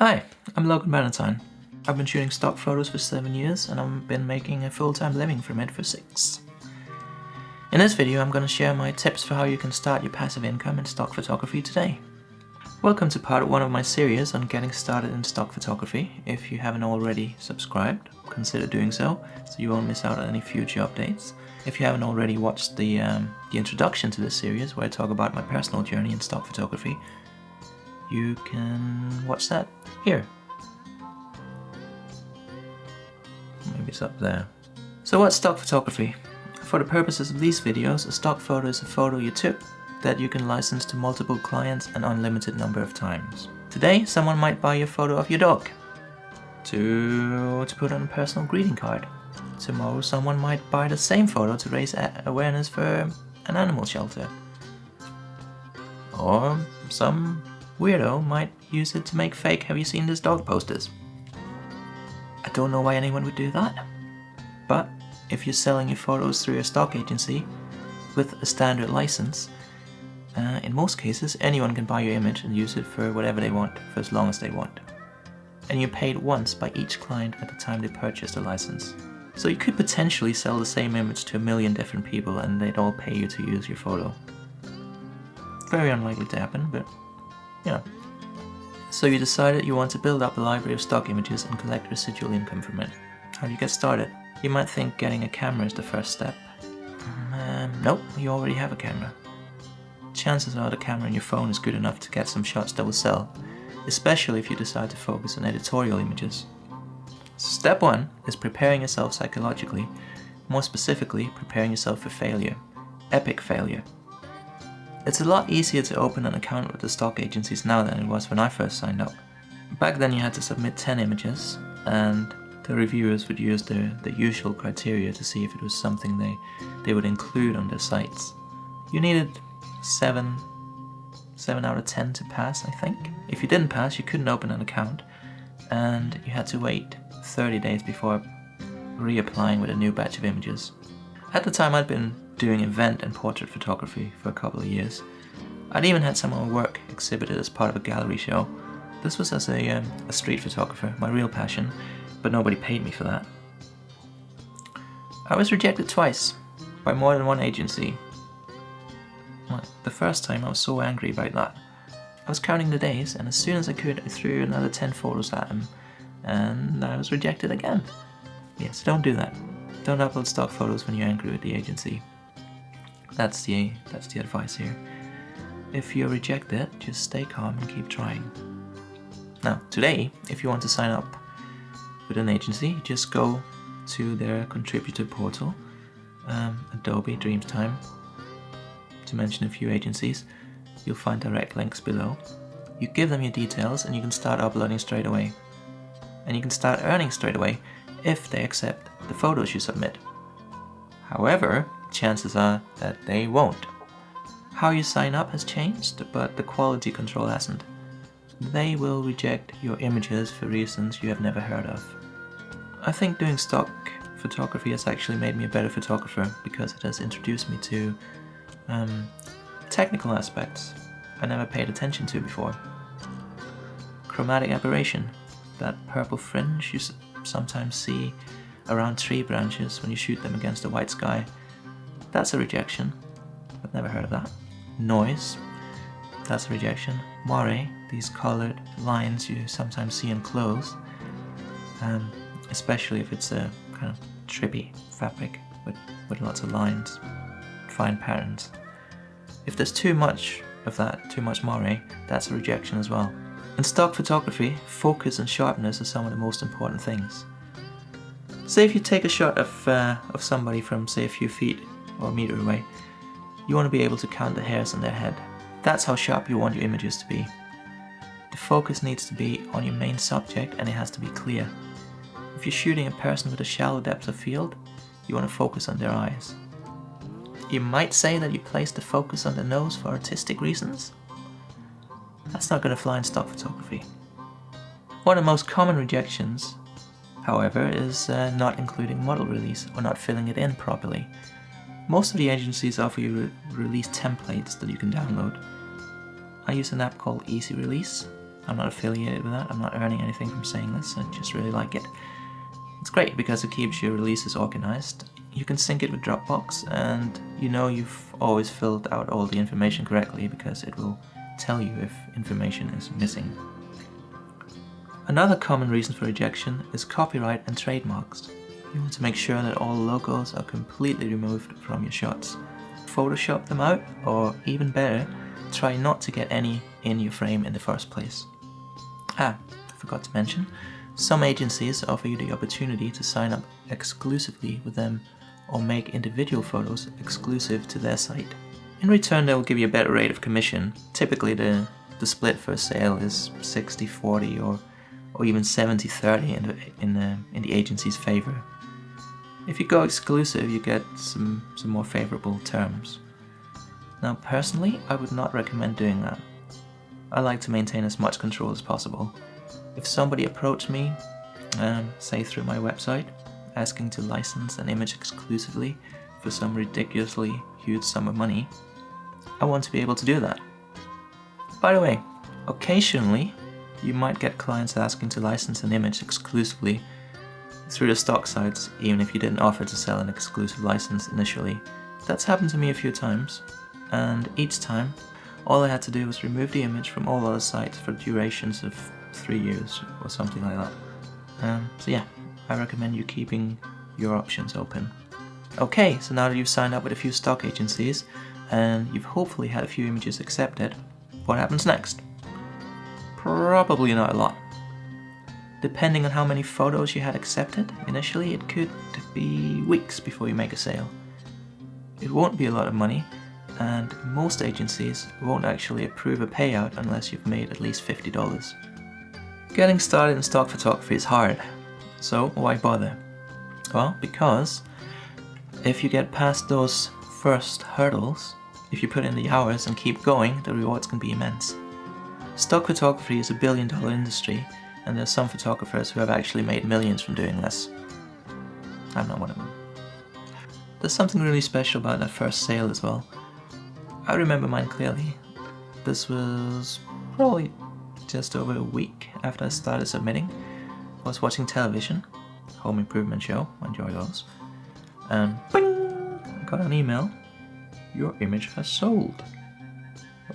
Hi, I'm Logan. I've been shooting stock photos for 7 years and I've been making a full-time living from it for 6. In this video I'm going to share my tips for how you can start your passive income in stock photography today. Welcome to part 1 of my series on getting started in stock photography. If you haven't already subscribed, consider doing so you won't miss out on any future updates. If you haven't already watched the introduction to this series where I talk about my personal journey in stock photography, you can watch that here. Maybe it's up there. So what's stock photography? For the purposes of these videos, a stock photo is a photo you took that you can license to multiple clients an unlimited number of times. Today, someone might buy a photo of your dog to put on a personal greeting card. Tomorrow, someone might buy the same photo to raise awareness for an animal shelter. Or some weirdo might use it to make fake "have you seen this dog" posters. I don't know why anyone would do that, but if you're selling your photos through a stock agency with a standard license, in most cases anyone can buy your image and use it for whatever they want for as long as they want. And you're paid once by each client at the time they purchase the license. So you could potentially sell the same image to 1 million different people and they'd all pay you to use your photo. Very unlikely to happen, but yeah. So you decided you want to build up a library of stock images and collect residual income from it. How do you get started? You might think getting a camera is the first step. Nope, you already have a camera. Chances are the camera in your phone is good enough to get some shots that will sell, especially if you decide to focus on editorial images. Step 1 is preparing yourself psychologically, more specifically preparing yourself for failure, epic failure. It's a lot easier to open an account with the stock agencies now than it was when I first signed up. Back then you had to submit 10 images and the reviewers would use the usual criteria to see if it was something they would include on their sites. You needed 7 out of 10 to pass, I think. If you didn't pass, you couldn't open an account and you had to wait 30 days before reapplying with a new batch of images. At the time I'd been doing event and portrait photography for a couple of years. I'd even had some of my work exhibited as part of a gallery show. This was as a street photographer, my real passion, but nobody paid me for that. I was rejected twice by more than one agency. The first time I was so angry about that. I was counting the days and as soon as I could I threw another 10 photos at him and I was rejected again. Yes, don't do that. Don't upload stock photos when you're angry with the agency. That's the advice here. If you're rejected, just stay calm and keep trying. Now, today, if you want to sign up with an agency, just go to their contributor portal, Adobe, Dreamtime, to mention a few agencies. You'll find direct links below. You give them your details and you can start uploading straight away. And you can start earning straight away if they accept the photos you submit. However, chances are that they won't. How you sign up has changed, but the quality control hasn't. They will reject your images for reasons you have never heard of. I think doing stock photography has actually made me a better photographer because it has introduced me to technical aspects I never paid attention to before. Chromatic aberration, that purple fringe you sometimes see around tree branches when you shoot them against a white sky. That's a rejection. I've never heard of that. Noise. That's a rejection. Moire, these colored lines you sometimes see in clothes, especially if it's a kind of trippy fabric with lots of lines, fine patterns. If there's too much of that, too much moire, that's a rejection as well. In stock photography, focus and sharpness are some of the most important things. Say if you take a shot of somebody from, say, a few feet or a meter away, you want to be able to count the hairs on their head. That's how sharp you want your images to be. The focus needs to be on your main subject and it has to be clear. If you're shooting a person with a shallow depth of field, you want to focus on their eyes. You might say that you place the focus on the nose for artistic reasons. That's not going to fly in stock photography. One of the most common rejections, however, is not including model release or not filling it in properly. Most of the agencies offer you release templates that you can download. I use an app called Easy Release. I'm not affiliated with that. I'm not earning anything from saying this. I just really like it. It's great because it keeps your releases organized. You can sync it with Dropbox, and you know you've always filled out all the information correctly because it will tell you if information is missing. Another common reason for rejection is copyright and trademarks. You want to make sure that all logos are completely removed from your shots. Photoshop them out, or even better, try not to get any in your frame in the first place. I forgot to mention, some agencies offer you the opportunity to sign up exclusively with them or make individual photos exclusive to their site. In return, they will give you a better rate of commission. Typically the split for a sale is 60-40 or even 70-30 in the agency's favor. If you go exclusive, you get some more favorable terms. Now personally, I would not recommend doing that. I like to maintain as much control as possible. If somebody approached me, say through my website, asking to license an image exclusively for some ridiculously huge sum of money, I want to be able to do that. By the way, occasionally you might get clients asking to license an image exclusively through the stock sites, even if you didn't offer to sell an exclusive license initially. That's happened to me a few times, and each time all I had to do was remove the image from all other sites for durations of 3 years or something like that. So yeah, I recommend you keeping your options open. Okay, so now that you've signed up with a few stock agencies and you've hopefully had a few images accepted, what happens next? Probably not a lot. Depending on how many photos you had accepted initially, it could be weeks before you make a sale. It won't be a lot of money, and most agencies won't actually approve a payout unless you've made at least $50. Getting started in stock photography is hard, so why bother? Well, because if you get past those first hurdles, if you put in the hours and keep going, the rewards can be immense. Stock photography is a billion-dollar industry, and there are some photographers who have actually made millions from doing this. I'm not one of them. There's something really special about that first sale as well. I remember mine clearly. This was probably just over a week after I started submitting. I was watching television, home improvement show, enjoy those, and bing! I got an email. Your image has sold.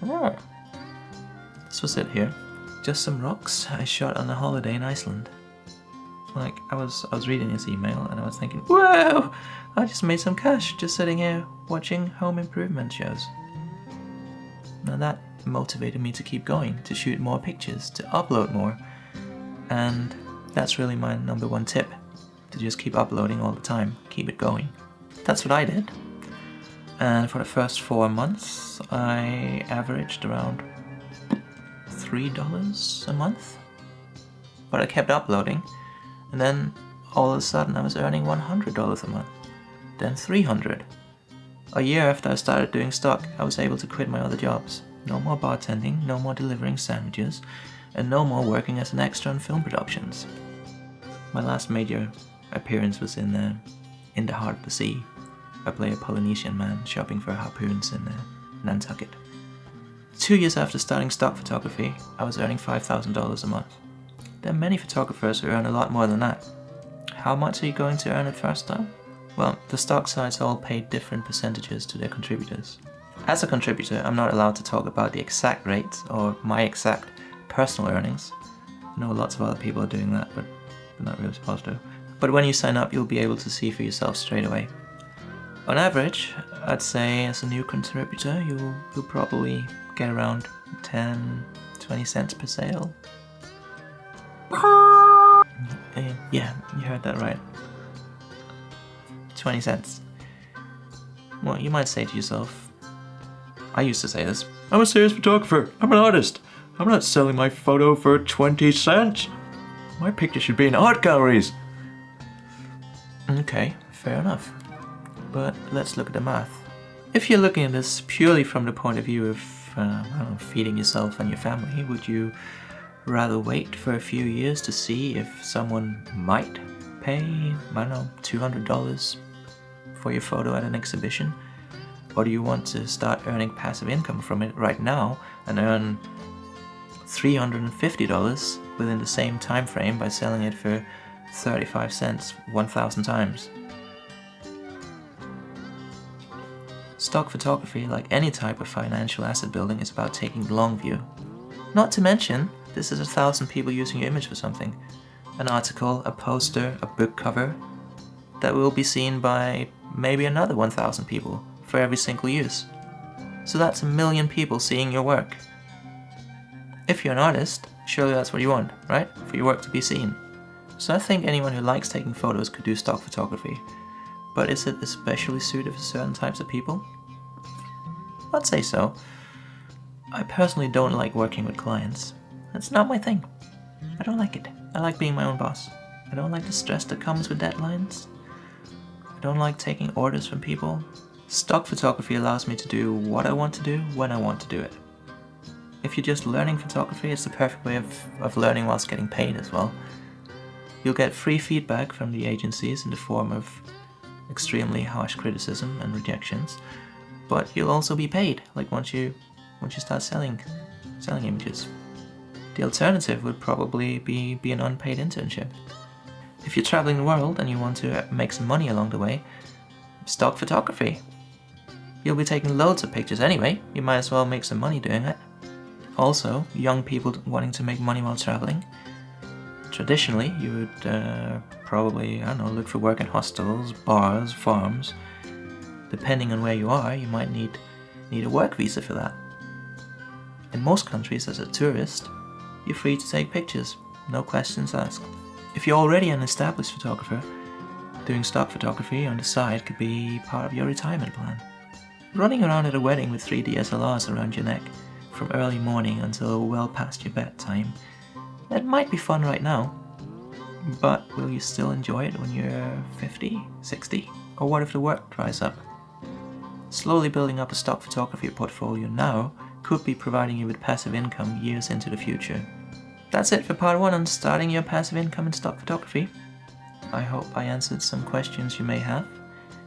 Oh. This was it here. Just some rocks I shot on a holiday in Iceland. Like, I was reading this email and I was thinking, whoa! I just made some cash just sitting here watching home improvement shows. Now that motivated me to keep going, to shoot more pictures, to upload more. And that's really my number one tip, to just keep uploading all the time, keep it going. That's what I did. And for the first 4 months, I averaged around $3 a month. But I kept uploading, and then all of a sudden I was earning $100 a month, then $300. A year after I started doing stock, I was able to quit my other jobs. No more bartending, no more delivering sandwiches, and no more working as an extra in film productions. My last major appearance was in the Heart of the Sea. I play a Polynesian man shopping for harpoons in Nantucket. 2 years after starting stock photography, I was earning $5,000 a month. There are many photographers who earn a lot more than that. How much are you going to earn at first though? Well, the stock sites all pay different percentages to their contributors. As a contributor, I'm not allowed to talk about the exact rates or my exact personal earnings. I know lots of other people are doing that, but they're not really supposed to. But when you sign up, you'll be able to see for yourself straight away. On average, I'd say as a new contributor, you'll probably get around 10-20 cents per sale. Yeah, you heard that right. 20 cents. Well, you might say to yourself, I used to say this, I'm a serious photographer, I'm an artist. I'm not selling my photo for 20 cents. My picture should be in art galleries. Okay, fair enough. But let's look at the math. If you're looking at this purely from the point of view of feeding yourself and your family, would you rather wait for a few years to see if someone might pay, $200 for your photo at an exhibition? Or do you want to start earning passive income from it right now and earn $350 within the same time frame by selling it for 35 cents 1,000 times. Stock photography, like any type of financial asset building, is about taking the long view. Not to mention, this is 1,000 people using your image for something. An article, a poster, a book cover, that will be seen by maybe another 1,000 people for every single use. So that's 1 million people seeing your work. If you're an artist, surely that's what you want, right? For your work to be seen. So I think anyone who likes taking photos could do stock photography. But is it especially suited for certain types of people? I'd say so. I personally don't like working with clients. It's not my thing. I don't like it. I like being my own boss. I don't like the stress that comes with deadlines. I don't like taking orders from people. Stock photography allows me to do what I want to do when I want to do it. If you're just learning photography, it's the perfect way of learning whilst getting paid as well. You'll get free feedback from the agencies in the form of extremely harsh criticism and rejections, but you'll also be paid, like once you start selling images. The alternative would probably be an unpaid internship. If you're traveling the world and you want to make some money along the way, stock photography. You'll be taking loads of pictures anyway, you might as well make some money doing it. Also, young people wanting to make money while traveling. Traditionally, you would probably, look for work in hostels, bars, farms. Depending on where you are, you might need a work visa for that. In most countries, as a tourist, you're free to take pictures, no questions asked. If you're already an established photographer, doing stock photography on the side could be part of your retirement plan. Running around at a wedding with 3 DSLRs around your neck, from early morning until well past your bedtime, that might be fun right now, but will you still enjoy it when you're 50, 60? Or what if the work dries up? Slowly building up a stock photography portfolio now could be providing you with passive income years into the future. That's it for part 1 on starting your passive income in stock photography. I hope I answered some questions you may have.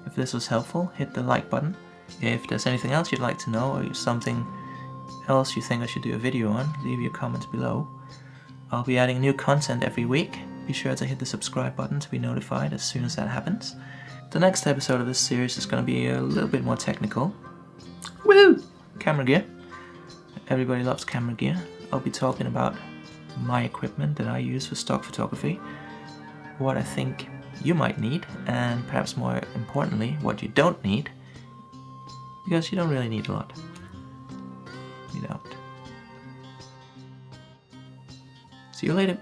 If this was helpful, hit the like button. If there's anything else you'd like to know or something else you think I should do a video on, leave your comments below. I'll be adding new content every week. Be sure to hit the subscribe button to be notified as soon as that happens. The next episode of this series is going to be a little bit more technical. Woohoo! Camera gear. Everybody loves camera gear. I'll be talking about my equipment that I use for stock photography, what I think you might need, and perhaps more importantly, what you don't need, because you don't really need a lot. You don't. See you later.